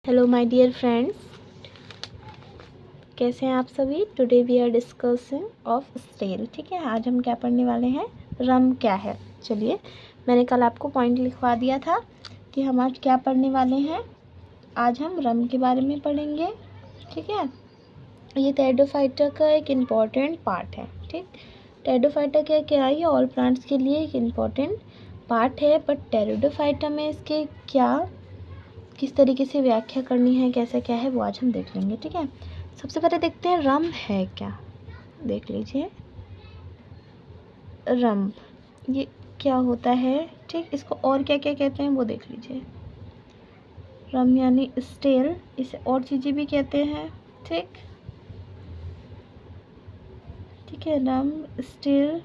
Hello my dear friends, कैसे हैं आप सभी। Today we are discussing of stale. ठीक है, आज हम क्या पढ़ने वाले हैं, रम क्या है। चलिए, मैंने कल आपको पॉइंट लिखवा दिया था कि हम आज क्या पढ़ने वाले हैं। आज हम रम के बारे में पढ़ेंगे। ठीक है, ये टेरिडोफाइटा का एक इम्पॉर्टेंट पार्ट है। ठीक, टेरिडोफाइटा क्या है, ये ऑल प्लांट्स के लिए एक इम्पॉर्टेंट पार्ट है, बट टेरिडोफाइटा में इसके क्या किस तरीके से व्याख्या करनी है, कैसे क्या है, वो आज हम देख लेंगे। ठीक है, सबसे पहले देखते हैं रम है क्या। देख लीजिए रम ये क्या होता है। ठीक, इसको और क्या क्या कहते हैं वो देख लीजिए। रम यानी स्टेल, इसे और चीज़ें भी कहते हैं। ठीक ठीक है, रम स्टेल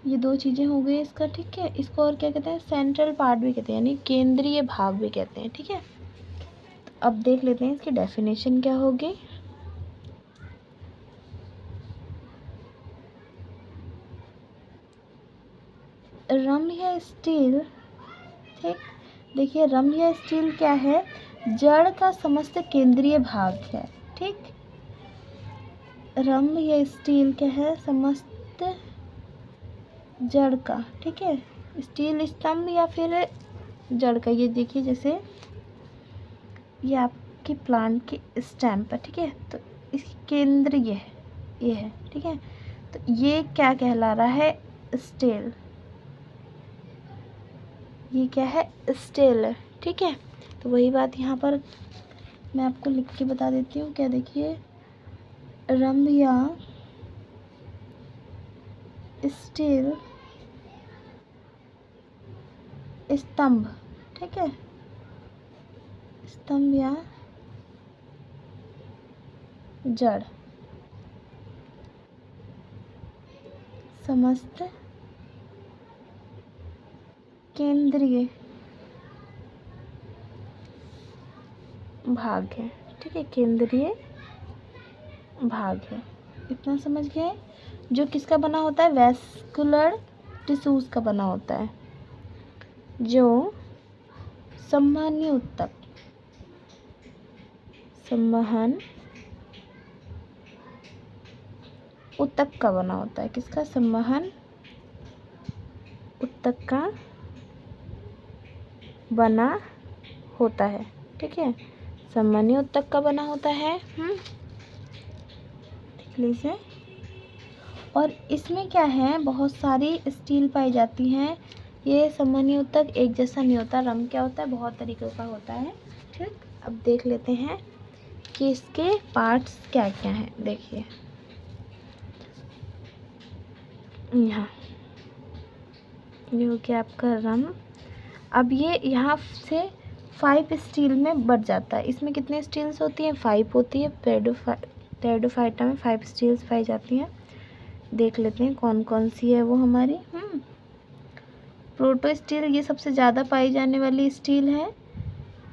ये दो चीज़ें हो गई इसका। ठीक है, इसको और क्या कहते हैं, सेंट्रल पार्ट भी कहते हैं, यानी केंद्रीय भाग भी कहते हैं। ठीक है, अब देख लेते हैं इसकी डेफिनेशन क्या होगी। रम या स्टील, ठीक, देखिए रम या स्टील क्या है, जड़ का समस्त केंद्रीय भाग है। ठीक, रम या स्टील क्या है, समस्त जड़ का। ठीक है, स्टील स्तंभ या फिर जड़ का। ये देखिए, जैसे ये आपकी प्लांट की स्टेम है। ठीक है, तो इसकी केंद्र ये है। ठीक है, तो ये क्या कहला रहा है, स्टेल। ये क्या है, स्टेल है। ठीक है, तो वही बात यहाँ पर मैं आपको लिख के बता देती हूँ। क्या देखिए, रम या स्टील स्तंभ। ठीक है, स्तंभ या जड़ समस्त केंद्रीय भाग है। ठीक है, केंद्रीय भाग है, इतना समझ गए। जो किसका बना होता है, वैस्कुलर टिश्यूज का बना होता है, जो संवहनी ऊतक का बना होता है। किसका, संवहन ऊतक का बना होता है। ठीक है, संवहनी ऊतक का बना होता है। देख लीजिए, और इसमें क्या है, बहुत सारी स्टील पाई जाती हैं। ये संवहनी ऊतक एक जैसा नहीं होता। रम क्या होता है, बहुत तरीक़ों का होता है। ठीक, अब देख लेते हैं कि इसके पार्ट्स क्या क्या हैं। देखिए यहाँ ये हो गया आपका रम। अब ये यहाँ से 5 स्टील में बढ़ जाता है। इसमें कितने स्टील्स होती हैं, 5 होती है। टेरिडोफाइटा में 5 स्टील्स पाई जाती हैं। देख लेते हैं कौन कौन सी है वो हमारी। प्रोटो स्टील ये सबसे ज़्यादा पाई जाने वाली स्टील है।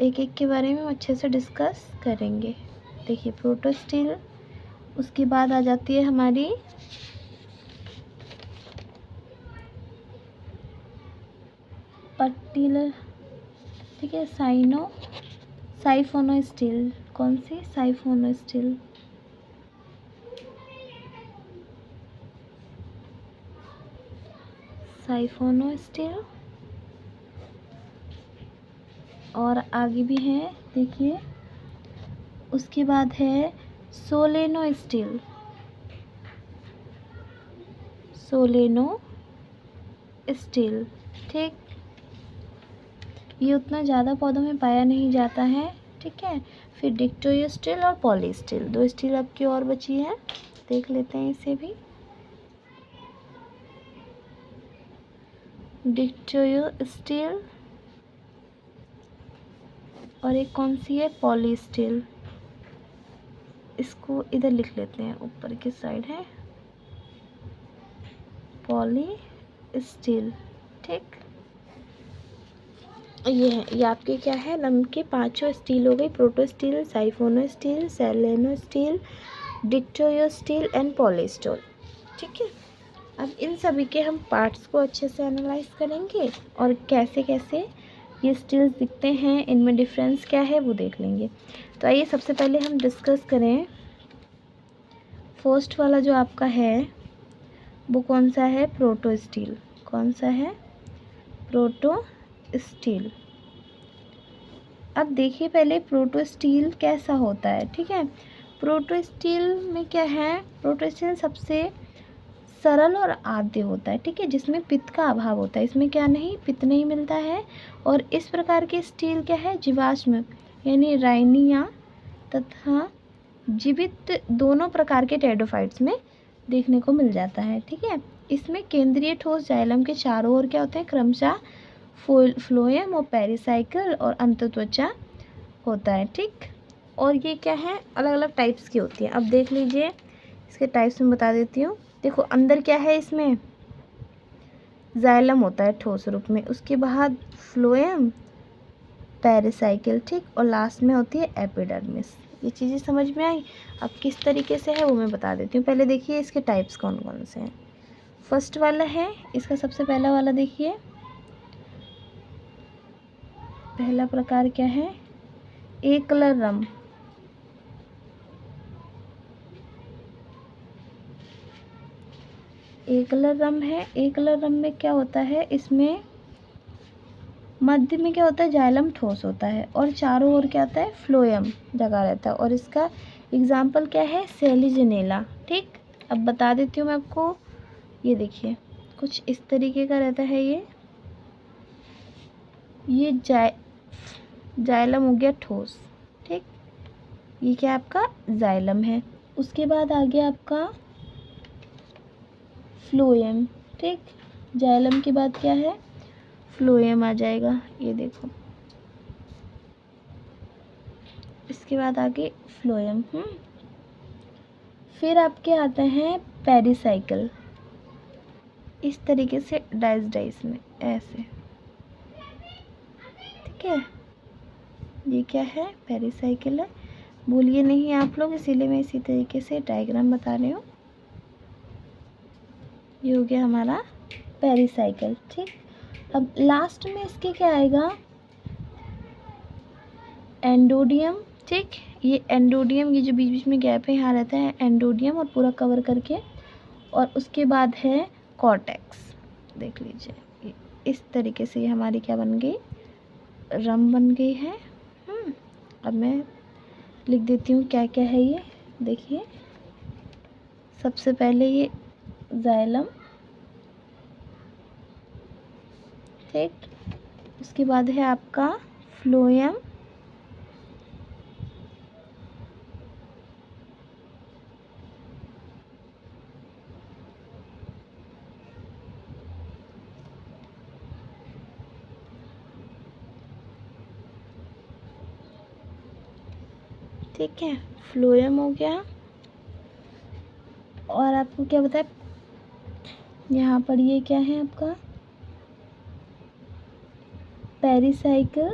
एक एक के बारे में हम अच्छे से डिस्कस करेंगे। देखिए, प्रोटो स्टील, उसके बाद आ जाती है हमारी पर्टिकुलर। ठीक है, साइफोनो स्टील। कौन सी, साइफोनो स्टील। साइफोनो स्टील, और आगे भी है। देखिए, उसके बाद है सोलेनो स्टील। ठीक, ये उतना ज़्यादा पौधों में पाया नहीं जाता है। ठीक है, फिर डिक्टोयो स्टील और पॉली स्टील, 2 स्टील अब की और बची है। देख लेते हैं इसे भी। डिक्टोयो स्टील, और एक कौन सी है, पॉली स्टील। इसको इधर लिख लेते हैं, ऊपर की साइड है पॉली स्टील। ठीक, ये है, ये आपके क्या है, रम के 5 स्टील हो गई। Protostele, siphonostele, solenostele, dictyostele and polystele. ठीक है, अब इन सभी के हम पार्ट्स को अच्छे से एनालाइज करेंगे और कैसे कैसे ये स्टील्स दिखते हैं, इनमें डिफरेंस क्या है वो देख लेंगे। तो आइए सबसे पहले हम डिस्कस करें। फर्स्ट वाला जो आपका है वो कौन सा है? Proto steel. कौन सा है? Proto steel. अब देखिए पहले प्रोटो स्टील कैसा होता है, ठीक है। प्रोटो स्टील में क्या है? प्रोटो स्टील सबसे सरल और आद्य होता है, ठीक है, जिसमें पित्त का अभाव होता है। इसमें क्या नहीं, पित्त नहीं मिलता है। और इस प्रकार के स्टील क्या है? जीवाश्म यानी रायनिया तथा जीवित दोनों प्रकार के टेरिडोफाइट्स में देखने को मिल जाता है, ठीक है। इसमें केंद्रीय ठोस जाइलम के चारों ओर क्या होते हैं? क्रमशः फ्लोएम और पेरिसाइकिल और अंतत्वचा होता है, ठीक। और ये क्या है? अलग अलग टाइप्स की होती है। अब देख लीजिए इसके टाइप्स में बता देती हूँ। देखो अंदर क्या है? इसमें जाइलम होता है ठोस रूप में, उसके बाद फ्लोएम, पेरिसाइकिल, ठीक, और लास्ट में होती है एपिडर्मिस। ये चीज़ें समझ में आई? अब किस तरीके से है वो मैं बता देती हूँ। पहले देखिए इसके टाइप्स कौन कौन से हैं। फर्स्ट वाला है इसका, सबसे पहला वाला देखिए, पहला प्रकार क्या है? एक कलर रम। एक कलर रम है। एक कलर रम में क्या होता है? इसमें मध्य में क्या होता है? जाइलम ठोस होता है और चारों ओर क्या होता है? फ्लोएम जगह रहता है। और इसका एग्जाम्पल क्या है? सेलिजनेला, ठीक। अब बता देती हूँ मैं आपको। ये देखिए कुछ इस तरीके का रहता है। ये जाइलम हो गया ठोस, ठीक। ये क्या आपका? जाइलम है। उसके बाद आ गया आपका फ्लोएम, ठीक। जाइलम के बाद क्या है? फ्लोएम आ जाएगा, ये देखो। इसके बाद आगे फ्लोएम। फिर आपके आते हैं पेरिसाइकिल, इस तरीके से डाइस में ऐसे, ठीक है। ये क्या है? पेरिसाइकिल है। भूलिए नहीं आप लोग, इसीलिए मैं इसी तरीके से डायग्राम बता रही हूँ। ये हो गया हमारा पेरिसाइकिल, ठीक। अब लास्ट में इसके क्या आएगा? एंडोडियम, ठीक। ये एंडोडियम, ये जो बीच बीच में गैप है यहाँ रहता है एंडोडियम, और पूरा कवर करके। और उसके बाद है कॉर्टेक्स। देख लीजिए इस तरीके से ये हमारी क्या बन गई? रम बन गई है। अब मैं लिख देती हूँ क्या क्या है ये। देखिए सबसे पहले ये जाइलम, ठीक। उसके बाद है आपका फ्लोएम, ठीक है, फ्लोएम हो गया। और आपको क्या बताया यहाँ पर? ये क्या है आपका? पेरिसाइकिल,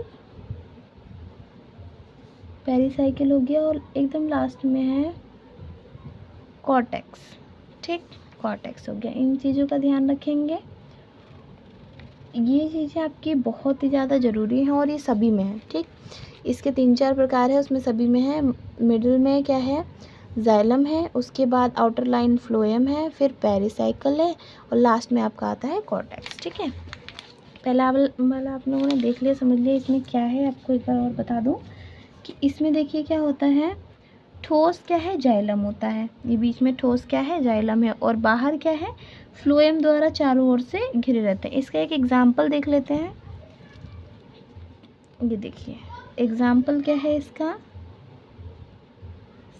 पेरिसाइकिल हो गया। और एकदम लास्ट में है कॉर्टेक्स, ठीक। कॉर्टेक्स हो गया। इन चीज़ों का ध्यान रखेंगे। ये चीज़ें आपकी बहुत ही ज़्यादा ज़रूरी हैं और ये सभी में है, ठीक। इसके 3-4 प्रकार है, उसमें सभी में है। मिडिल में क्या है? जाइलम है। उसके बाद आउटर लाइन फ्लोएम है, फिर पेरिसाइकिल है, और लास्ट में आपका आता है कॉर्टेक्स, ठीक है। पहला वाला आप लोगों ने देख लिया, समझ लिया इसमें क्या है। आपको एक बार और बता दूं कि इसमें देखिए क्या होता है? ठोस क्या है? जाइलम होता है। ये बीच में ठोस क्या है? जाइलम है। और बाहर क्या है? फ्लोएम द्वारा चारों ओर से घिरे रहते हैं। इसका एक एग्जाम्पल देख लेते हैं। ये देखिए एग्जाम्पल क्या है इसका?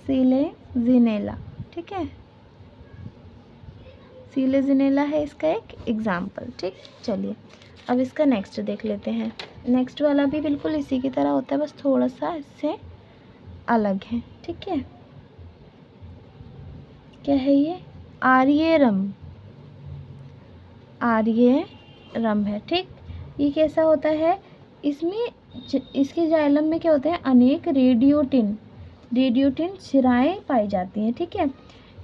सिलेजिनेला, ठीक है। सिलेजिनेला है इसका एक एग्जाम्पल, ठीक। चलिए अब इसका नेक्स्ट देख लेते हैं। नेक्स्ट वाला भी बिल्कुल इसी की तरह होता है, बस थोड़ा सा इससे अलग है, ठीक है। क्या है ये? आर्यरम, आर्यरम है, ठीक। ये कैसा होता है? इसमें इसके जाइलम में क्या होते हैं? अनेक रेडियोटिन शिराएँ पाई जाती हैं, ठीक है।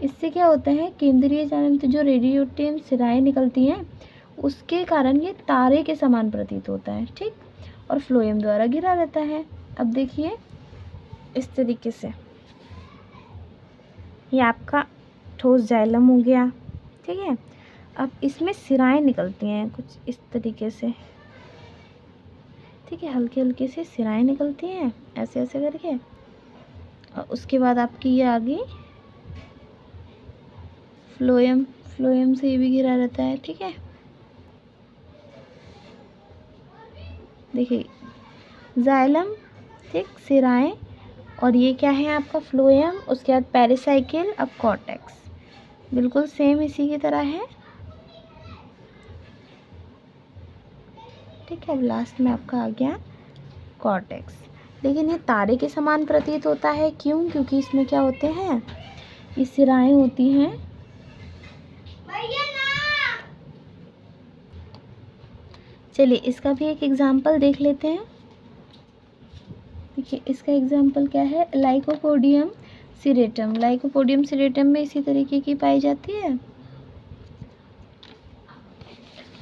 इससे क्या होता है? केंद्रीय जाइलम से जो रेडियोटिन शिराएँ निकलती हैं उसके कारण ये तारे के समान प्रतीत होता है, ठीक। और फ्लोएम द्वारा घिरा रहता है। अब देखिए इस तरीके से ये आपका ठोस जाइलम हो गया, ठीक है। अब इसमें सिराएं निकलती हैं कुछ इस तरीके से, ठीक है, हल्के हल्के से सिराएं निकलती हैं ऐसे ऐसे करके। और उसके बाद आपकी ये आ गई फ्लोएम, फ्लोएम से ये भी घिरा रहता है, ठीक है। देखिए जाइलम, ठीक, सिराएं, और ये क्या है आपका फ्लोएम, उसके बाद पेरिसाइकिल, अब कॉर्टेक्स, बिल्कुल सेम इसी की तरह है, ठीक है। अब लास्ट में आपका आ गया कॉर्टेक्स। लेकिन ये तारे के समान प्रतीत होता है, क्यों? क्योंकि इसमें क्या होते हैं, ये सिराएं होती हैं, चलिए इसका भी एक एग्जाम्पल देख लेते हैं। देखिए इसका एग्जाम्पल क्या है, लाइकोपोडियम सिरेटम। लाइकोपोडियम सिरेटम में इसी तरीके की पाई जाती है।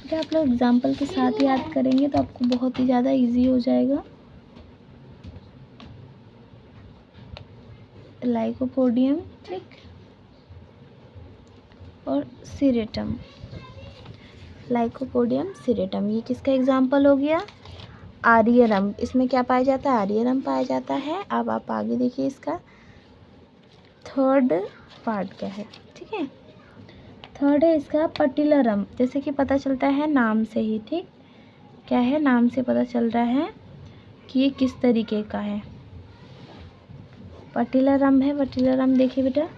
अगर आप लोग एग्जाम्पल के साथ याद करेंगे तो आपको बहुत ही ज़्यादा इजी हो जाएगा। लाइकोपोडियम, ठीक, और सिरेटम, लाइकोपोडियम सिरेटम, ये किसका एग्जाम्पल हो गया, आर्यरम। इसमें क्या पाया जाता है, आर्यरम पाया जाता है। अब आप आगे देखिए इसका थर्ड पार्ट क्या है, ठीक है। थर्ड है इसका पटिलरम। जैसे कि पता चलता है नाम से ही, ठीक, क्या है, नाम से पता चल रहा है कि ये किस तरीके का है, पटिलरम है। पटिलरम देखिए बेटा,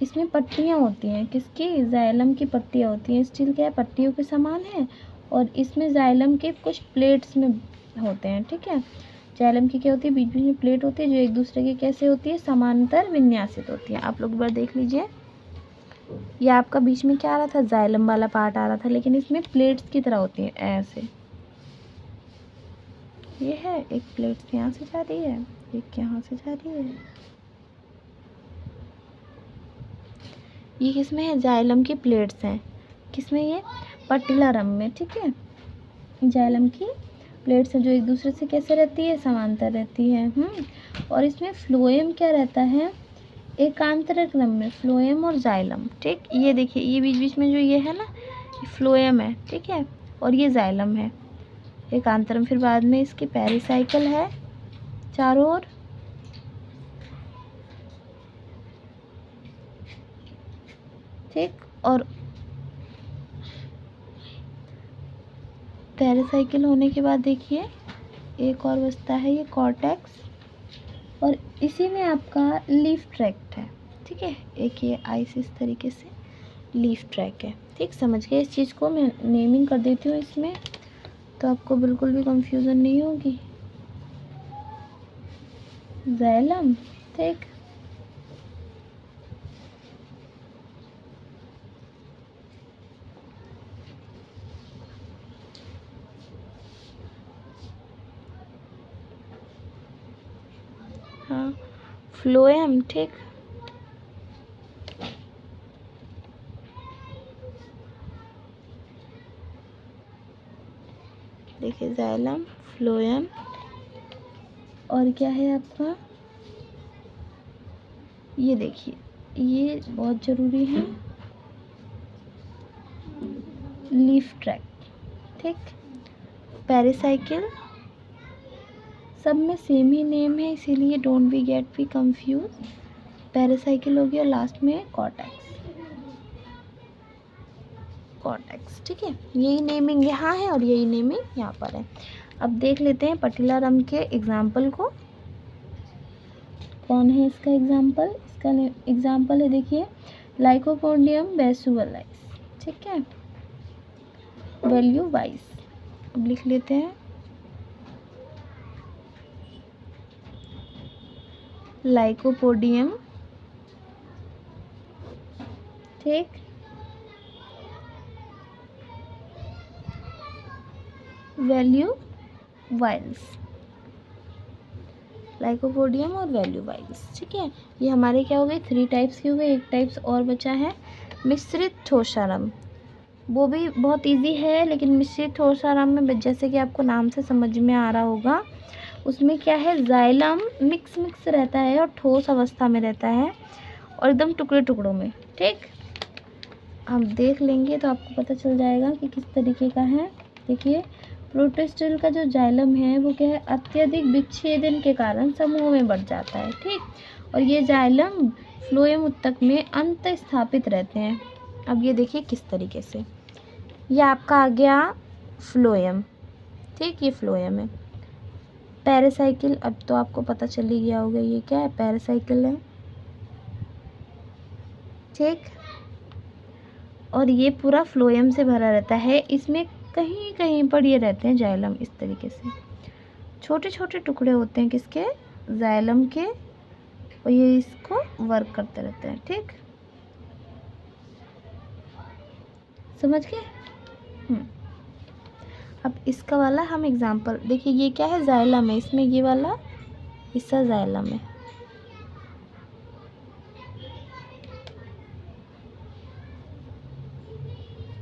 इसमें पट्टियाँ होती हैं, किसकी, जाइलम की पट्टियाँ होती हैं। स्टील क्या है, पट्टियों के समान है, और इसमें जाइलम के कुछ प्लेट्स में होते हैं, ठीक है। जाइलम की क्या होती है, बीच बीच में प्लेट होती है जो एक दूसरे के कैसे होती है, समांतर विन्यासित होती है। आप लोग एक बार देख लीजिए, ये आपका बीच में क्या आ रहा था, जाइलम वाला पार्ट आ रहा था, लेकिन इसमें प्लेट्स की तरह होती है ऐसे। ये है एक प्लेट यहाँ से जा रही है, एक यहाँ से जा रही है। ये किसमें है, जाइलम की प्लेट्स हैं, किसमें, ये पटिलरम में, ठीक है। जाइलम की प्लेट्स हैं जो एक दूसरे से कैसे रहती है, समांतर रहती है। और इसमें फ्लोएम क्या रहता है, एकांतर क्रम में, फ्लोएम और जाइलम, ठीक। ये देखिए ये बीच बीच में जो ये है ना, ये फ्लोएम है, ठीक है, और ये जाइलम है एकांतरम। फिर बाद में इसकी पेरिसाइकिल है चारों ओर, ठीक, और पेरिसाइकिल होने के बाद देखिए एक और बचता है, ये कॉर्टेक्स, और इसी में आपका लीफ ट्रैक्ट है, ठीक है। एक ये आइस इस तरीके से लीफ ट्रैक है, ठीक, समझ गए। इस चीज़ को मैं नेमिंग कर देती हूँ इसमें, तो आपको बिल्कुल भी कंफ्यूजन नहीं होगी। जाइलम, ठीक, हाँ, फ्लोएम, ठीक, देखिए जाइलम, फ्लोएम, और क्या है आपका, ये देखिए ये बहुत ज़रूरी है, लीफ ट्रैक, ठीक, पेरिसाइकिल, सब में सेम ही नेम है, इसीलिए don't be get be confuse. Pericycle हो गया, लास्ट में कॉर्टेक्स, कॉर्टेक्स, ठीक है। यही नेमिंग यहाँ है और यही नेमिंग यहाँ पर है। अब देख लेते हैं पटिलरम के एग्जाम्पल को। कौन है इसका एग्जाम्पल, इसका एग्जाम्पल है, देखिए लाइकोपोडियम बेसुअलाइस, ठीक है, वैल्यू वाइज। अब लिख लेते हैं लाइकोपोडियम, ठीक, वैल्यू वाइज, लाइकोपोडियम और वैल्यू वाइज, ठीक है। ये हमारे क्या हो गए, 3 टाइप्स के हो गए। एक टाइप्स और बचा है, मिश्रित ठोसारम। वो भी बहुत इजी है, लेकिन मिश्रित ठोस और रम में जैसे कि आपको नाम से समझ में आ रहा होगा, उसमें क्या है, जाइलम मिक्स रहता है और ठोस अवस्था में रहता है और एकदम टुकड़े टुकड़ों में। ठीक, हम देख लेंगे तो आपको पता चल जाएगा कि किस तरीके का है। देखिए, प्रोटोस्टिल का जो जाइलम है वो क्या है, अत्यधिक विच्छेदन के कारण समूह में बढ़ जाता है। ठीक, और ये जाइलम फ्लोएम ऊतक में अंत स्थापित रहते हैं। अब ये देखिए किस तरीके से, ये आपका आ गया फ्लोएम। ठीक, ये फ्लोएम है। पैरासाइकिल, अब तो आपको पता चल ही गया होगा ये क्या है, पैरासाइकिल है। ठीक, और ये पूरा फ्लोएम से भरा रहता है। इसमें कहीं कहीं पर ये रहते हैं जाइलम, इस तरीके से छोटे छोटे टुकड़े होते हैं किसके, जाइलम के, और ये इसको वर्क करते रहते हैं। ठीक, समझ गए। अब इसका वाला हम एग्जांपल देखिए, ये क्या है, जाइलम है, इसमें ये वाला हिस्सा जाइलम है।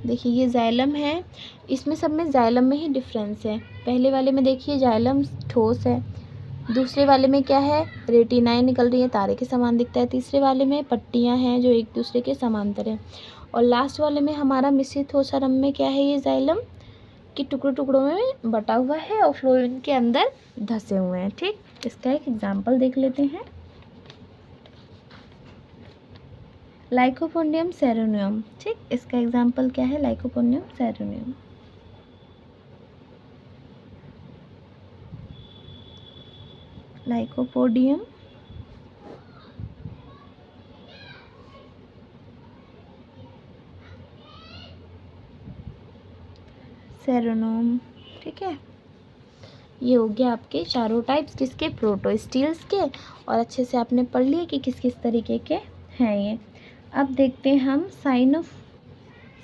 देखिए ये जाइलम है, इसमें सब में जाइलम में ही डिफरेंस है। पहले वाले में देखिए जाइलम ठोस है, दूसरे वाले में क्या है, रेटिनाएं निकल रही है, तारे के समान दिखता है, तीसरे वाले में पट्टियां हैं जो एक दूसरे के समांतर हैं, और लास्ट वाले में हमारा मिश्रित ठोस और रम में क्या है, ये जाइलम कि टुकड़ों टुकड़ों में बटा हुआ है और फ्लोएम के अंदर धसे हुए हैं। ठीक, इसका एक एग्जाम्पल देख लेते हैं। लाइकोपोडियम सेरेनियम। ठीक, इसका एग्जाम्पल क्या है, लाइकोपोडियम सेरेनियम। लाइकोपोडियम सेरेनियम। ठीक है, ये हो गया आपके चारों टाइप्स किसके, प्रोटोस्टिल्स के, और अच्छे से आपने पढ़ लिए कि किस किस तरीके के हैं ये। अब देखते हैं हम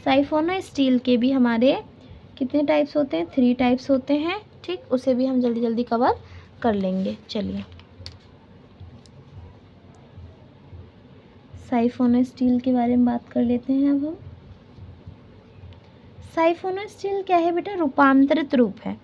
साइफोनोस्टील के भी हमारे कितने टाइप्स होते हैं, 3 टाइप्स होते हैं। ठीक, उसे भी हम जल्दी जल्दी कवर कर लेंगे। चलिए, साइफोनोस्टील के बारे में बात कर लेते हैं। अब हम साइफोनोस्टील क्या है बेटा, रूपांतरित रूप है।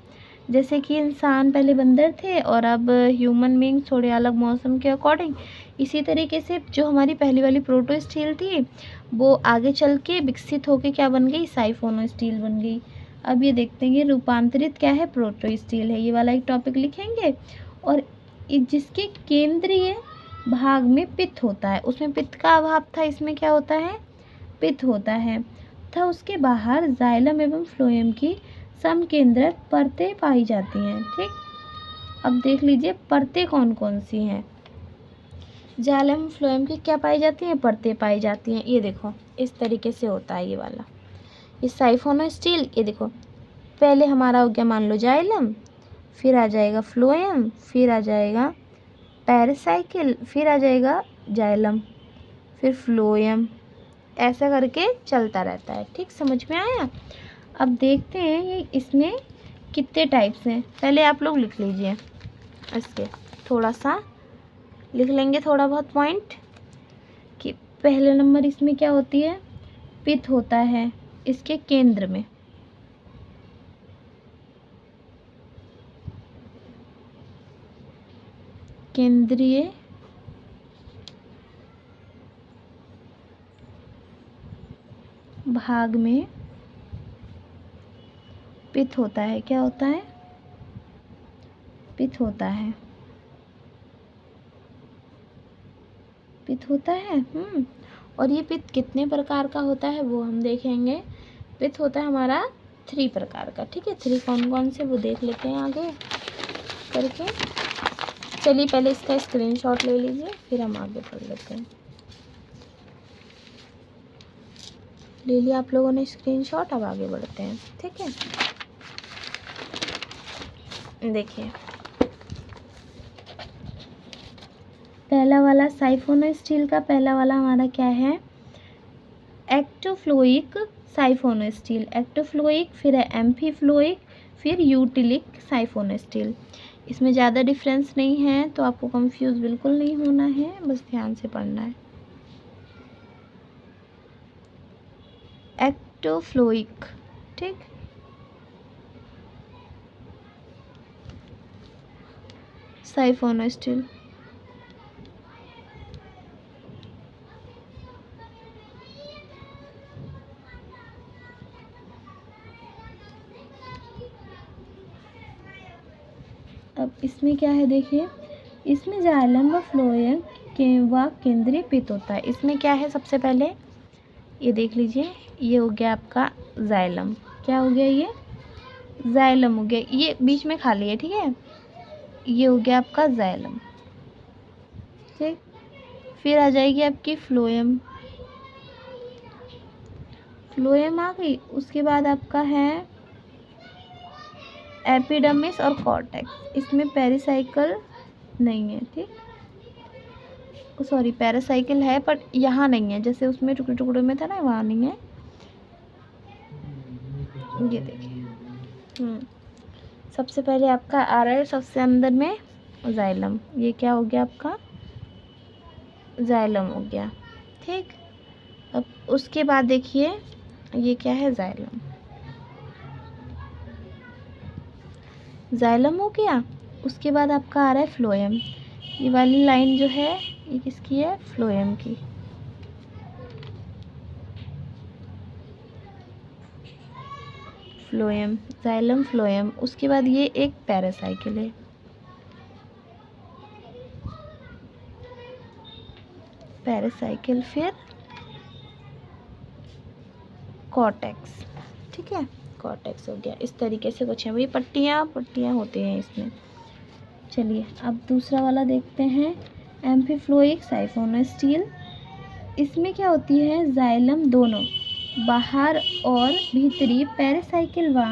जैसे कि इंसान पहले बंदर थे और अब ह्यूमन बींग थोड़े अलग मौसम के अकॉर्डिंग, इसी तरीके से जो हमारी पहली वाली प्रोटोस्टील थी वो आगे चल के विकसित होके क्या बन गई, साइफोनोस्टील बन गई। अब ये देखते हैं रूपांतरित क्या है, प्रोटोस्टील है। ये वाला एक टॉपिक लिखेंगे, और जिसके केंद्रीय भाग में पित्त होता है, उसमें पित्त का अभाव था, इसमें क्या होता है, पित्त होता है, तथा उसके बाहर जाइलम एवं फ्लोएम की समकेंद्रक परतें पाई जाती हैं। ठीक, अब देख लीजिए परतें कौन कौन सी हैं, जाइलम फ्लोएम की क्या पाई जाती हैं, परतें पाई जाती हैं। ये देखो इस तरीके से होता है ये वाला, ये साइफोनोस्टील। ये देखो पहले हमारा हो गया मान लो जाइलम, फिर आ जाएगा फ्लोएम, फिर आ जाएगा पैरासाइकिल, फिर आ जाएगा जाइलम, फिर फ्लोएम, ऐसा करके चलता रहता है। ठीक, समझ में आया। अब देखते हैं ये इसमें कितने टाइप्स हैं, पहले आप लोग लिख लीजिए, इसके थोड़ा सा लिख लेंगे, थोड़ा बहुत पॉइंट, कि पहले नंबर इसमें क्या होती है, पित्त होता है इसके केंद्र में, केंद्रीय भाग में पित्त होता है। क्या होता है, पित्त होता है, पित्त होता है। और ये पित्त कितने प्रकार का होता है वो हम देखेंगे। पित्त होता है हमारा 3 प्रकार का। ठीक है, 3 कौन कौन से वो देख लेते हैं आगे करके। चलिए पहले इसका स्क्रीनशॉट ले लीजिए, फिर हम आगे पढ़ लेते हैं। ले लिया आप लोगों ने स्क्रीनशॉट, अब आगे बढ़ते हैं। ठीक है, देखिए पहला वाला साइफोनोस्टील का पहला वाला हमारा क्या है, एक्टोफ्लोइक साइफोनोस्टील, एक्टोफ्लोइक, फिर है एम्फीफ्लोइक, फिर यूटिलिक साइफोनोस्टील। इसमें ज़्यादा डिफरेंस नहीं है, तो आपको कंफ्यूज बिल्कुल नहीं होना है, बस ध्यान से पढ़ना है। हिस्टोफ्लोइक, ठीक। साइफोनोस्टिल, अब इसमें क्या है देखिए, इसमें जाइलम व फ्लोएम के व केंद्रीय पित्त होता है। इसमें क्या है, सबसे पहले ये देख लीजिए, ये हो गया आपका जाइलम, क्या हो गया, ये जाइलम हो गया, ये बीच में खाली है, ठीक है, ये हो गया आपका जाइलम, ठीक। फिर आ जाएगी आपकी फ्लोएम, फ्लोएम आ गई। उसके बाद आपका है एपिडर्मिस और कॉर्टेक्स, इसमें पेरिसाइकल नहीं है, ठीक, सॉरी पैरासाइकिल है बट यहाँ नहीं है, जैसे उसमें टुकड़े टुकड़े में था ना, वहाँ नहीं है। ये देखिए, सबसे पहले आपका आ रहा है सबसे अंदर में जाइलम, ये क्या हो गया आपका जाइलम हो गया, ठीक। अब उसके बाद देखिए ये क्या है, जाइलम, जाइलम हो गया। उसके बाद आपका आ रहा है फ्लोएम, ये वाली लाइन जो है ये किसकी है, फ्लोएम की, फ्लोएम, जाइलम, फ्लोएम। उसके बाद ये एक पैरासाइकिल है, पैरासाइकिल, फिर कॉर्टेक्स, ठीक है, कॉर्टेक्स हो गया। इस तरीके से कुछ है, वही पट्टियाँ पट्टियाँ होती हैं इसमें। चलिए अब दूसरा वाला देखते हैं, एम्फीफ्लोइक साइफोनोस्टील। इसमें क्या होती है, जाइलम दोनों बाहर और भीतरी पेरिसाइकिल व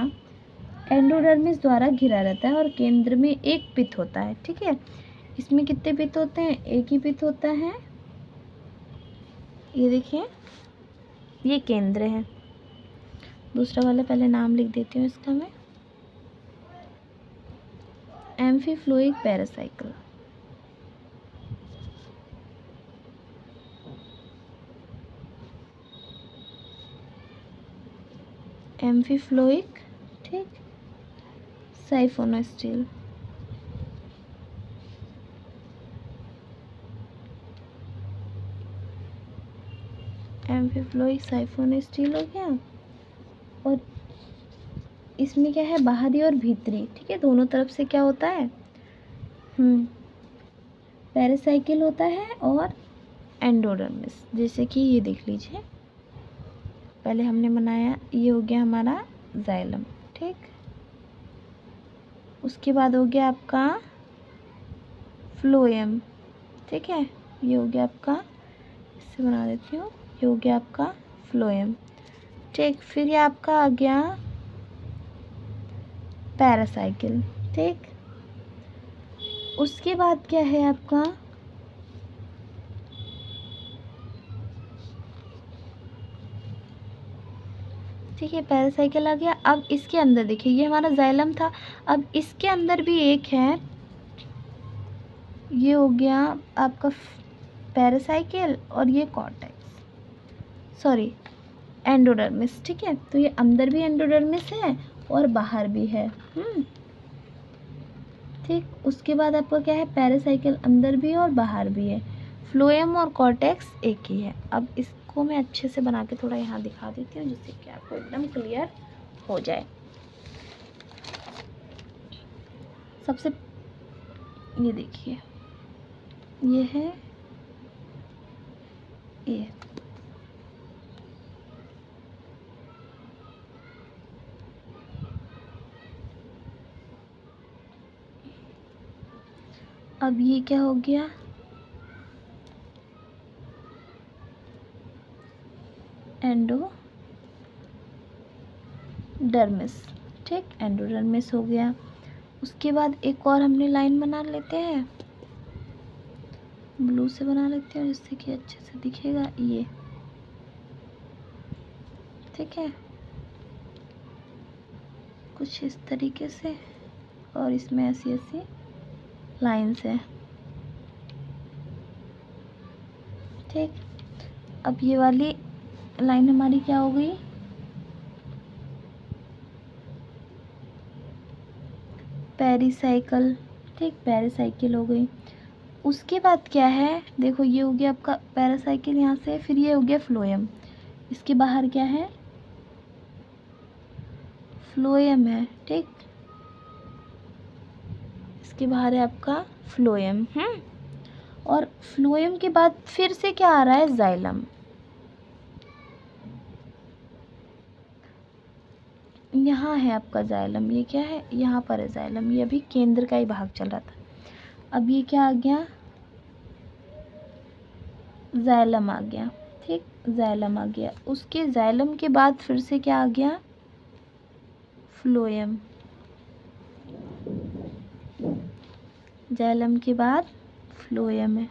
एंडोडर्मिस द्वारा घिरा रहता है और केंद्र में एक पित्त होता है, ठीक है। इसमें कितने पित्त होते हैं, एक ही पित्त होता है, ये देखिए, ये केंद्र है। दूसरा वाला पहले नाम लिख देती हूँ इसका मैं, एम्फीफ्लोइक पैरासाइकिल, एम्फीफ्लोइक, ठीक, साइफोनोस्टील, एम्फीफ्लोइक साइफोनोस्टील हो गया। और इसमें क्या है, बाहरी और भीतरी, ठीक है, दोनों तरफ से क्या होता है, पैरासाइकिल होता है और एंडोडर्मिस, जैसे कि ये देख लीजिए, पहले हमने बनाया, ये हो गया हमारा जाइलम, ठीक। उसके बाद हो गया आपका फ्लोएम, ठीक है, ये हो गया आपका, इससे बना देती हूँ, ये हो गया आपका फ्लोएम, ठीक। फिर ये आपका आ गया पैरासाइकिल, ठीक। उसके बाद क्या है आपका, ठीक है, पैरासाइकिल आ गया। अब इसके अंदर देखिए, ये हमारा जाइलम था, अब इसके अंदर भी एक है, ये हो गया आपका पैरासाइकिल और ये कॉर्टेक्स, सॉरी एंडोडर्मिस, ठीक है। तो ये अंदर भी एंडोडर्मिस है और बाहर भी है, ठीक। उसके बाद आपका क्या है, पैरासाइकिल अंदर भी है और बाहर भी है, फ्लोएम और कॉर्टेक्स एक ही है। अब इसको मैं अच्छे से बना के थोड़ा यहाँ दिखा देती हूँ, जिससे कि आपको एकदम क्लियर हो जाए। सबसे ये देखिए, ये है, ये अब ये क्या हो गया, एंडोडर्मिस, ठीक, एंडोडर्मिस हो गया। उसके बाद एक और हमने लाइन बना लेते हैं, ब्लू से बना लेते हैं जिससे कि अच्छे से दिखेगा, ये, ठीक है, कुछ इस तरीके से, और इसमें ऐसी ऐसी लाइन्स है, ठीक। अब ये वाली लाइन हमारी क्या हो गई, पेरिसाइकिल, ठीक, पेरिसाइकिल हो गई। उसके बाद क्या है, देखो ये हो गया आपका पेरिसाइकिल यहाँ से, फिर ये हो गया फ्लोएम। इसके बाहर क्या है, फ्लोएम है, ठीक, इसके बाहर है आपका फ्लोएम। और फ्लोएम के बाद फिर से क्या आ रहा है, जाइलम। यहाँ है आपका जाइलम, ये क्या है, यहाँ पर है जाइलम, ये अभी केंद्र का ही भाग चल रहा था। अब ये क्या आ गया, जाइलम आ गया, ठीक, जाइलम आ गया। उसके जाइलम के बाद फिर से क्या आ गया, फ्लोएम। जाइलम के बाद फ्लोएम है,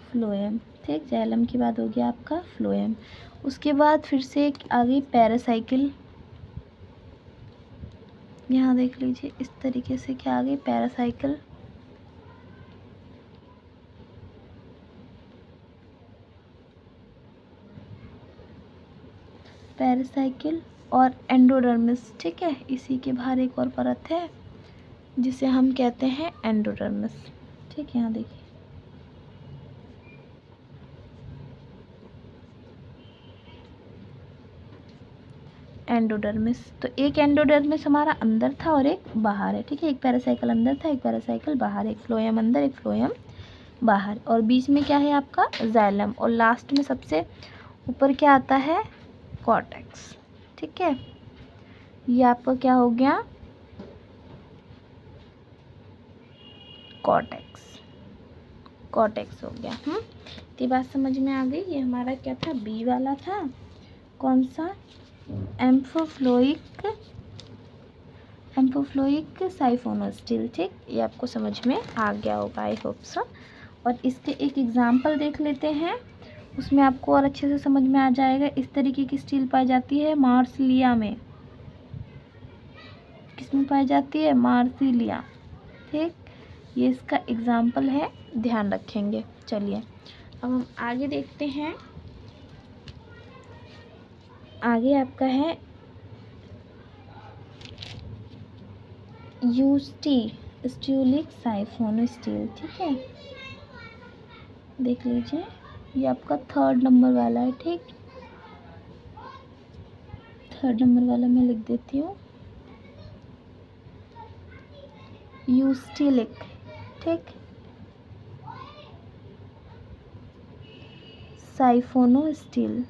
फ्लोएम, ठीक, जाइलम के बाद हो गया आपका फ्लोएम। उसके बाद फिर से आ गई पेरिसाइकिल। यहाँ देख लीजिए इस तरीके से क्या आ गई, पेरिसाइकिल। पेरिसाइकिल और एंडोडर्मिस, ठीक है, इसी के बाहर एक और परत है जिसे हम कहते हैं एंडोडर्मिस, ठीक है। यहाँ देखिए एंडोडर्मिस, तो एक एंडोडर्मिस हमारा अंदर था और एक बाहर है, ठीक है, एक पेरिसाइकिल अंदर था, एक पेरिसाइकिल बाहर, एक फ्लोएम अंदर, एक फ्लोएम बाहर, और बीच में क्या है आपका जाइलम, और लास्ट में सबसे ऊपर क्या आता है, कॉर्टेक्स, ठीक है। ये आपका क्या हो गया, कॉर्टेक्स, कॉर्टेक्स हो गया। ये बात समझ में आ गई। ये हमारा क्या था, बी वाला था, कौन सा, एम्फोफ्लोइक, एम्फोफ्लोइक साइफोनोस्टिल, ठीक, ये आपको समझ में आ गया होगा, आई होप सो। और इसके एक एग्जाम्पल देख लेते हैं, उसमें आपको और अच्छे से समझ में आ जाएगा। इस तरीके की स्टील पाई जाती है मार्सिलिया में, किसमें पाई जाती है, मार्सिलिया, ठीक, ये इसका एग्जाम्पल है, ध्यान रखेंगे। चलिए अब हम आगे देखते हैं। आगे आपका है यूस्टी स्ट्यूलिक साइफोनोस्टील, ठीक है, देख लीजिए ये आपका 3rd नंबर वाला है, ठीक, 3rd नंबर वाला मैं लिख देती हूँ, यूस्टिलिक, ठीक, साइफोनोस्टील,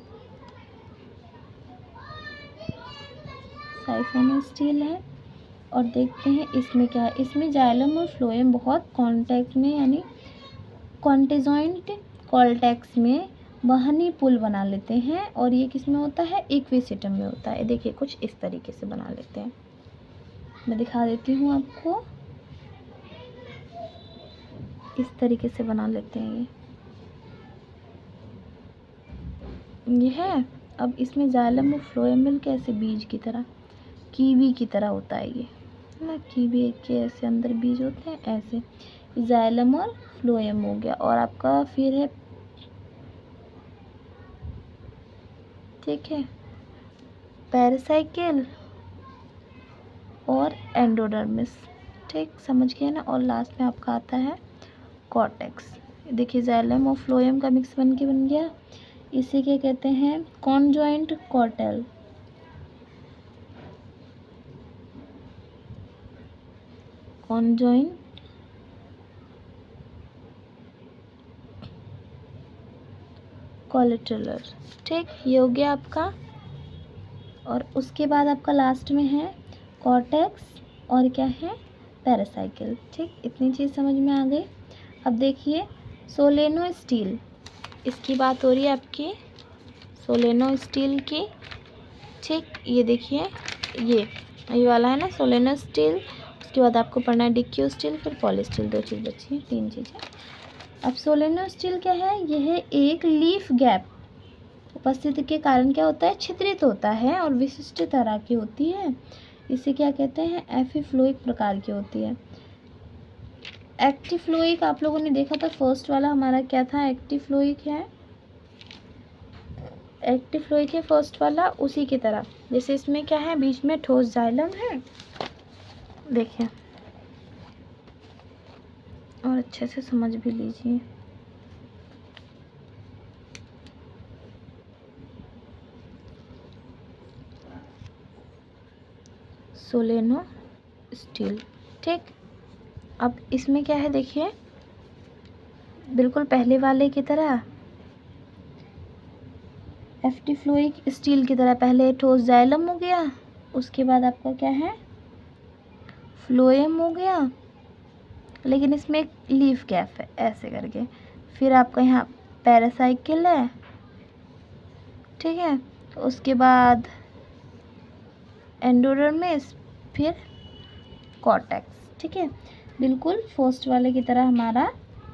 साइफोनोस्टील है। और देखते हैं इसमें क्या है, इसमें जाइलम और फ्लोएम बहुत कांटेक्ट में, यानी कॉन्टेजॉइंट कॉल्टेक्स में वहनी पुल बना लेते हैं, और ये किस में होता है, एक्विसिटम में होता है। देखिए कुछ इस तरीके से बना लेते हैं, मैं दिखा देती हूँ आपको, इस तरीके से बना लेते हैं ये है। अब इसमें जाइलम और फ्लोएम मिलकर ऐसे बीज की तरह, कीवी की तरह होता है ये ना, कीवी के ऐसे अंदर बीज होते हैं, ऐसे जाइलम और फ्लोएम हो गया। और आपका फिर है, ठीक है, पेरिसाइकिल और एंडोडर्मिस, ठीक, समझ गए ना। और लास्ट में आपका आता है कॉर्टेक्स। देखिए जाइलम और फ्लोएम का मिक्स बन गया, इसे क्या कहते हैं, कॉन्जॉइंट कॉर्टेल, कॉन्जॉइंट कोलेटरल, ठीक, ये हो गया आपका। और उसके बाद आपका लास्ट में है कॉर्टेक्स और क्या है, पेरिसाइकिल, ठीक, इतनी चीज़ समझ में आ गई। अब देखिए सोलेनो स्टील, इसकी बात हो रही है आपकी सोलेनो स्टील की, ठीक, ये देखिए ये वाला है ना सोलेनो स्टील। उसके बाद आपको पढ़ना है डिक्यू स्टील, फिर पॉली स्टील, 2 चीज़ बची हैं, 3 चीज़ें। अब सोलेनो स्टील क्या है, यह एक लीफ गैप उपस्थिति के कारण क्या होता है, छिद्रित होता है और विशिष्ट तरह की होती है। इसे क्या कहते हैं, एफिफ्लोइक प्रकार की होती है। एक्टिफ्लोइक आप लोगों ने देखा था, फर्स्ट वाला हमारा क्या था, एक्टिफ्लोइक है, एक्टिफ्लोइक है फर्स्ट वाला, उसी की तरह। जैसे इसमें क्या है, बीच में ठोस जाइलम है देखिए और अच्छे से समझ भी लीजिए। सोलेनो स्टील, ठीक। अब इसमें क्या है देखिए, बिल्कुल पहले वाले की तरह एफटी फ्लोइक स्टील की तरह पहले ठोस जाइलम हो गया, उसके बाद आपका क्या है फ्लोएम हो गया, लेकिन इसमें एक लीफ गैप है ऐसे करके। फिर आपका यहाँ पैरासाइकिल है, ठीक है। उसके बाद एंडोडर्मिस, फिर कॉर्टेक्स, ठीक है। बिल्कुल फर्स्ट वाले की तरह हमारा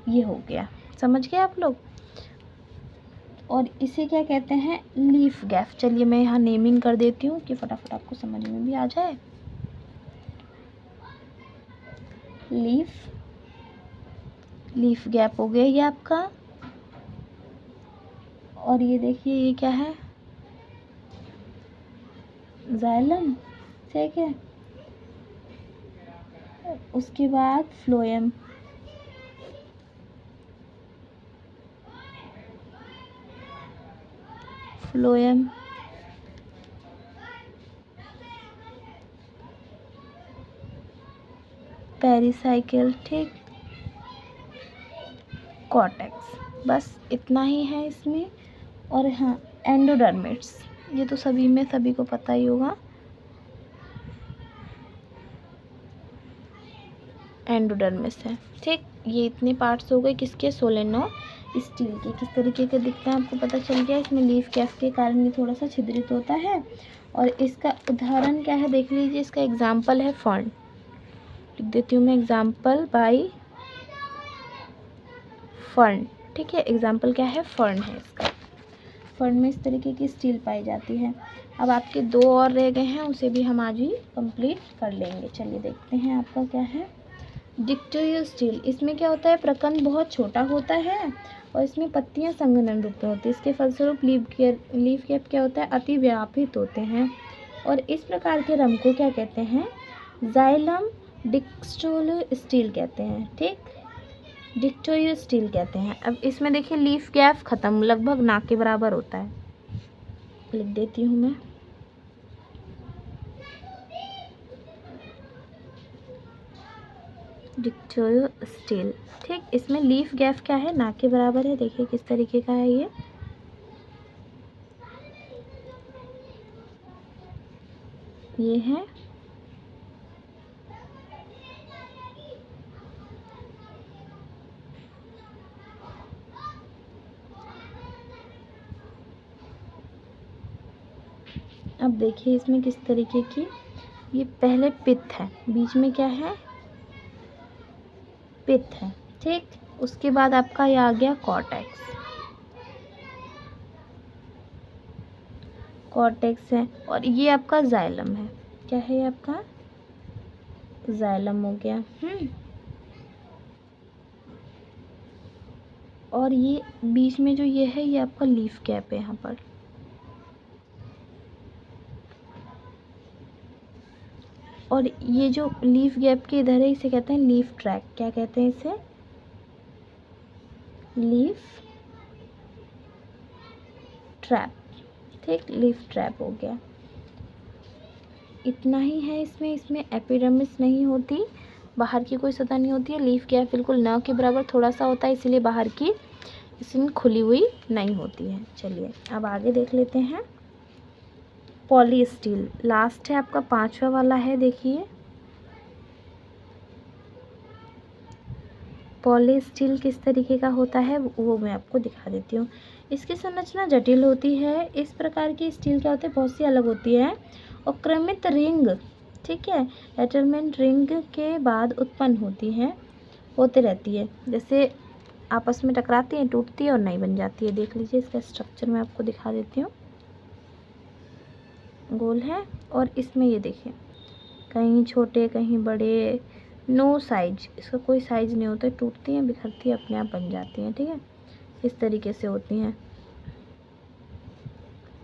ये हो गया, समझ गए आप लोग। और इसे क्या कहते हैं लीफ गैप। चलिए मैं यहाँ नेमिंग कर देती हूँ कि फटाफट आपको समझ में भी आ जाए। लीफ गैप हो गया ये आपका। और ये देखिए ये क्या है जाइलम, ठीक है। उसके बाद फ्लोएम, पेरिसाइकिल, ठीक, कॉर्टेक्स, बस इतना ही है इसमें। और हाँ एंडोडर्मिट्स, ये तो सभी को पता ही होगा, एंडोडर्मिस है, ठीक। ये इतने पार्ट्स हो गए किसके सोलेनो स्टील के। किस तरीके के दिखते हैं आपको पता चल गया। इसमें लीफ गैप के कारण ये थोड़ा सा छिद्रित होता है। और इसका उदाहरण क्या है देख लीजिए, इसका एग्जाम्पल है फर्न, लिख देती हूँ मैं एग्जाम्पल बाय फर्न, ठीक है। एग्जाम्पल क्या है फर्न है इसका। फर्न में इस तरीके की स्टील पाई जाती है। अब आपके 2 और रह गए हैं, उसे भी हम आज ही कंप्लीट कर लेंगे। चलिए देखते हैं आपका क्या है डिक्टोरियल स्टील। इसमें क्या होता है प्रकंद बहुत छोटा होता है और इसमें पत्तियां संघनन रूप में होती है। इसके फलस्वरूप लीफ गैप क्या होता है अति व्यापित होते हैं। और इस प्रकार के रम को क्या कहते हैं जाइलम डिक्टोरियल स्टील कहते हैं, ठीक, डिक्टोरियल स्टील कहते हैं। अब इसमें देखिए लीफ गैप खत्म, लगभग ना के बराबर होता है, लिख देती हूँ मैं। डिक्टोरियल स्टील, ठीक। इसमें लीफ गैप क्या है ना के बराबर है। देखिए किस तरीके का है ये है अब देखिए इसमें किस तरीके की, ये पहले पित्त है, बीच में क्या है पित्त है, ठीक। उसके बाद आपका ये आ गया कॉर्टेक्स है। और ये आपका जाइलम है, क्या है ये आपका जाइलम हो गया। और ये बीच में जो ये है ये आपका लीफ गैप है यहाँ पर। और ये जो लीफ गैप के इधर है इसे कहते हैं लीफ ट्रैक। क्या कहते हैं इसे लीफ ट्रैप, ठीक, लीफ ट्रैप हो गया। इतना ही है इसमें एपिडर्मिस नहीं होती, बाहर की कोई सतह नहीं होती है। लीफ गैप बिल्कुल न के बराबर थोड़ा सा होता है, इसलिए बाहर की इसमें खुली हुई नहीं होती है। चलिए अब आगे देख लेते हैं पॉली स्टील। लास्ट है आपका 5वां वाला है, देखिए पॉली स्टील किस तरीके का होता है वो मैं आपको दिखा देती हूँ। इसकी संरचना जटिल होती है। इस प्रकार की स्टील क्या होती है बहुत सी अलग होती है और क्रमित रिंग, ठीक है, एटलमेंट रिंग के बाद उत्पन्न होते रहती है। जैसे आपस में टकराती है, टूटती है और नई बन जाती है। देख लीजिए इसका स्ट्रक्चर मैं आपको दिखा देती हूँ, गोल है। और इसमें ये देखिए कहीं छोटे कहीं बड़े, नो साइज, इसका कोई साइज नहीं होता है, टूटती हैं बिखरती है अपने आप बन जाती हैं, ठीक है, इस तरीके से होती हैं।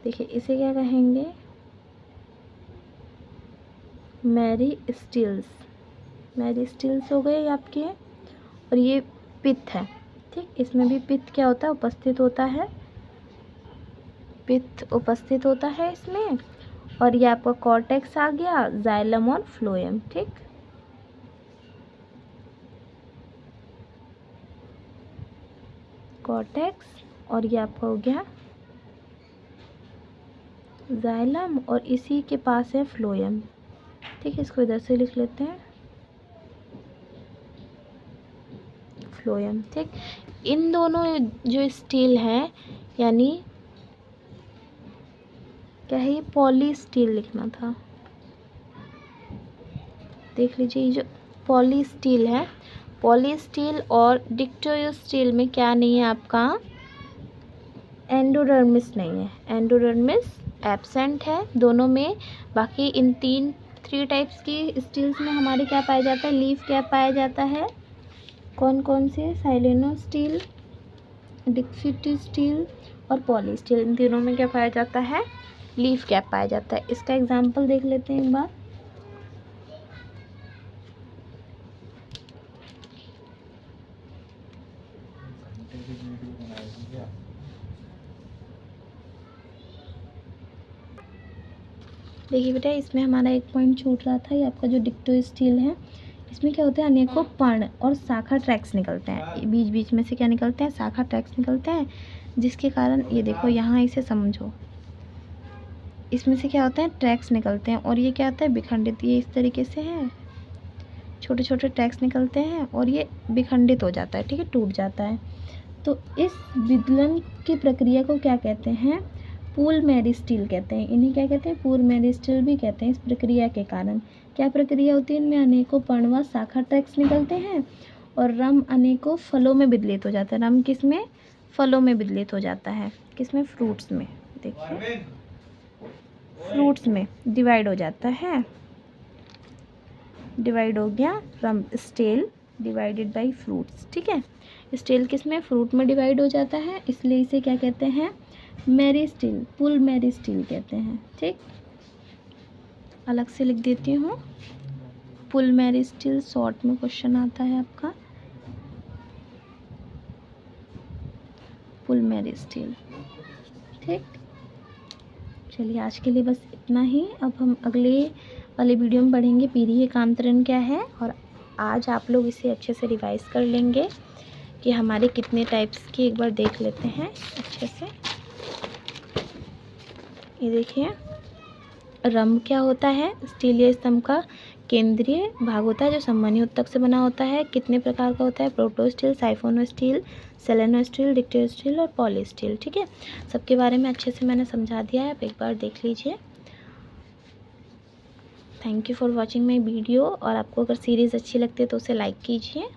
देखिए इसे क्या कहेंगे मैरी स्टील्स, मेरिस्टिल्स हो गए आपके। और ये पित्त है, ठीक, इसमें भी पित्त क्या होता है, उपस्थित होता है, पित्त उपस्थित होता है इसमें। और ये आपका कॉर्टेक्स आ गया, जाइलम और फ्लोएम, ठीक। कॉर्टेक्स और ये आपका हो गया जाइलम और इसी के पास है फ्लोएम, ठीक है। इसको इधर से लिख लेते हैं, फ्लोएम, ठीक। इन दोनों जो स्टील है, यानी क्या है, ये पॉली स्टील लिखना था, देख लीजिए। ये जो पॉली स्टील है, पॉली स्टील और डिक्टोयोस्टील में क्या नहीं है आपका, एंडोडर्मिस नहीं है, एंडोडर्मिस एब्सेंट है दोनों में। बाकी इन थ्री टाइप्स की स्टील्स में हमारे क्या पाया जाता है, लीफ क्या पाया जाता है, कौन कौन से, साइलेनो स्टील, डिक्सिटी स्टील और पॉली स्टील। इन तीनों में क्या पाया जाता है, लीफ कैप पाया जाता है। इसका एग्जांपल देख लेते हैं एक बार। देखिए बेटा, इसमें हमारा एक पॉइंट छूट रहा था, ये आपका जो डिक्टो स्टील है, इसमें क्या होता है, अनेकों पर्ण और शाखा ट्रैक्स निकलते हैं, बीच बीच में से क्या निकलते हैं, शाखा ट्रैक्स निकलते हैं, जिसके कारण ये देखो यहाँ इसे समझो, इसमें से क्या होता है, ट्रैक्स निकलते हैं और ये क्या होता है, विखंडित। ये इस तरीके से है, छोटे छोटे ट्रैक्स निकलते हैं और ये विखंडित हो जाता है, ठीक है, टूट जाता है। तो इस विदलन की प्रक्रिया को क्या कहते हैं, पूल मेरिस्टील कहते हैं। इन्हें क्या कहते हैं, पूल मेरिस्टील भी कहते हैं। इस प्रक्रिया के कारण क्या प्रक्रिया होती है, इनमें अनेकों पर्ण व शाखा ट्रैक्स निकलते हैं और रम अनेकों फलों में विदलित हो जाता है। रम किस में, फलों में विदलित हो जाता है, किस में, फ्रूट्स में। देखिए, फ्रूट्स में डिवाइड हो जाता है, डिवाइड हो गया, रम स्टेल डिवाइडेड बाय फ्रूट्स, ठीक है। स्टेल किस में, फ्रूट में डिवाइड हो जाता है, इसलिए इसे क्या कहते हैं, मेरिस्टील, पुल मेरिस्टील कहते हैं, ठीक। अलग से लिख देती हूँ, पुल मेरिस्टील, शॉर्ट में क्वेश्चन आता है आपका, पुल मेरिस्टील, ठीक। चलिए आज के लिए बस इतना ही। अब हम अगले वाले वीडियो में पढ़ेंगे पीढ़ी एकांतरण क्या है, और आज आप लोग इसे अच्छे से रिवाइज कर लेंगे कि हमारे कितने टाइप्स की, एक बार देख लेते हैं अच्छे से। ये देखिए, रम क्या होता है, स्टीलीय स्तंभ का केंद्रीय भाग होता है जो संवहनी उत्तक से बना होता है। कितने प्रकार का होता है, प्रोटोस्टील, साइफोनोस्टील, सेलेनोस्टील, डिक्टोस्टील और पॉलीस्टील, ठीक है। सबके बारे में अच्छे से मैंने समझा दिया है, आप एक बार देख लीजिए। Thank you for watching my video. और आपको अगर सीरीज़ अच्छी लगती है तो उसे लाइक कीजिए।